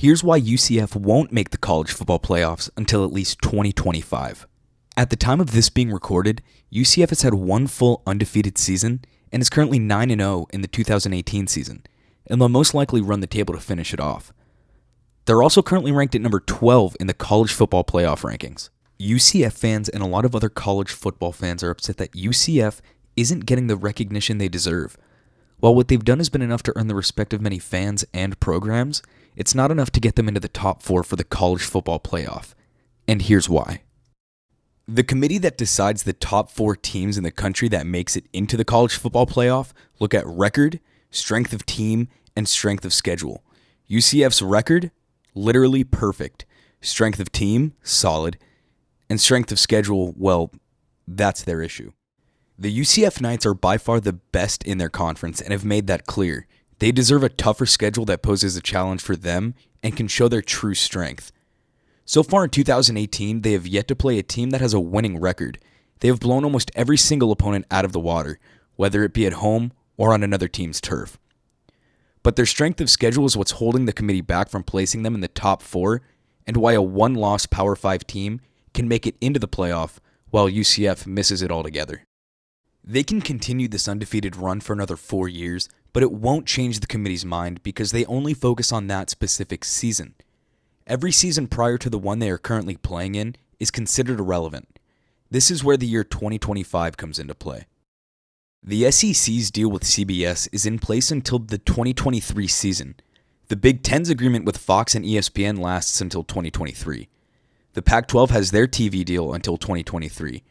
Here's why UCF won't make the college football playoffs until at least 2025. At the time of this being recorded, UCF has had one full undefeated season and is currently 9-0 in the 2018 season, and they'll most likely run the table to finish it off. They're also currently ranked at number 12 in the college football playoff rankings. UCF fans and a lot of other college football fans are upset that UCF isn't getting the recognition they deserve. While what they've done has been enough to earn the respect of many fans and programs, it's not enough to get them into the top 4 for the college football playoff. And here's why. The committee that decides the top 4 teams in the country that makes it into the college football playoff look at record, strength of team, and strength of schedule. UCF's record, literally perfect. Strength of team, solid. And strength of schedule, well, that's their issue. The UCF Knights are by far the best in their conference and have made that clear. They deserve a tougher schedule that poses a challenge for them and can show their true strength. So far in 2018, they have yet to play a team that has a winning record. They have blown almost every single opponent out of the water, whether it be at home or on another team's turf. But their strength of schedule is what's holding the committee back from placing them in the top 4, and why a one-loss Power 5 team can make it into the playoff while UCF misses it altogether. They can continue this undefeated run for another 4 years, but it won't change the committee's mind because they only focus on that specific season. Every season prior to the one they are currently playing in is considered irrelevant. This is where the year 2025 comes into play. The SEC's deal with CBS is in place until the 2023 season. The Big Ten's agreement with Fox and ESPN lasts until 2023. The Pac-12 has their TV deal until 2023.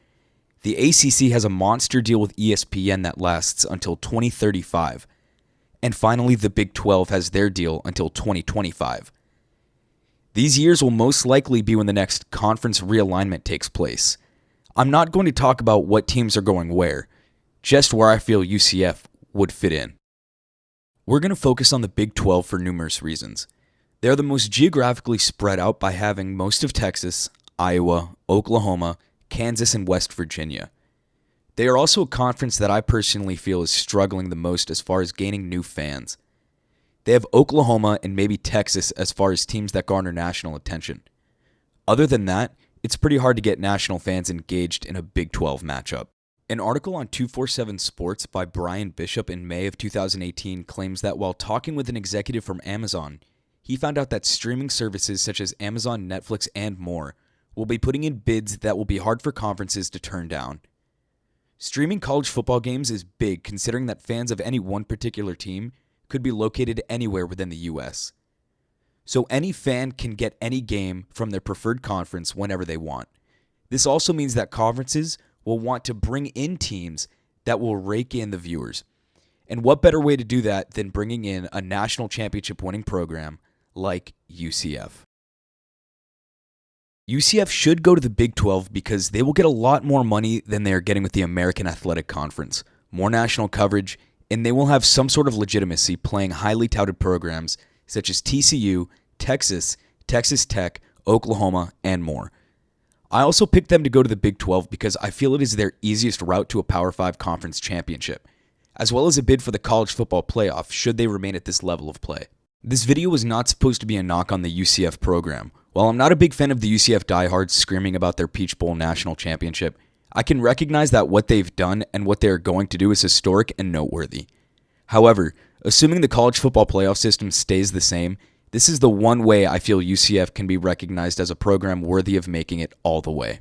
The ACC has a monster deal with ESPN that lasts until 2035. And finally, the Big 12 has their deal until 2025. These years will most likely be when the next conference realignment takes place. I'm not going to talk about what teams are going where, just where I feel UCF would fit in. We're going to focus on the Big 12 for numerous reasons. They're the most geographically spread out by having most of Texas, Iowa, Oklahoma, Kansas, and West Virginia. They are also a conference that I personally feel is struggling the most as far as gaining new fans. They have Oklahoma and maybe Texas as far as teams that garner national attention. Other than that, it's pretty hard to get national fans engaged in a Big 12 matchup. An article on 247 Sports by Brian Bishop in May of 2018 claims that while talking with an executive from Amazon, he found out that streaming services such as Amazon, Netflix, and more will be putting in bids that will be hard for conferences to turn down. Streaming college football games is big considering that fans of any one particular team could be located anywhere within the US. So any fan can get any game from their preferred conference whenever they want. This also means that conferences will want to bring in teams that will rake in the viewers. And what better way to do that than bringing in a national championship winning program like UCF? UCF should go to the Big 12 because they will get a lot more money than they are getting with the American Athletic Conference, more national coverage, and they will have some sort of legitimacy playing highly touted programs such as TCU, Texas, Texas Tech, Oklahoma, and more. I also picked them to go to the Big 12 because I feel it is their easiest route to a Power 5 conference championship, as well as a bid for the college football playoff should they remain at this level of play. This video was not supposed to be a knock on the UCF program. While I'm not a big fan of the UCF diehards screaming about their Peach Bowl national championship, I can recognize that what they've done and what they are going to do is historic and noteworthy. However, assuming the college football playoff system stays the same, this is the one way I feel UCF can be recognized as a program worthy of making it all the way.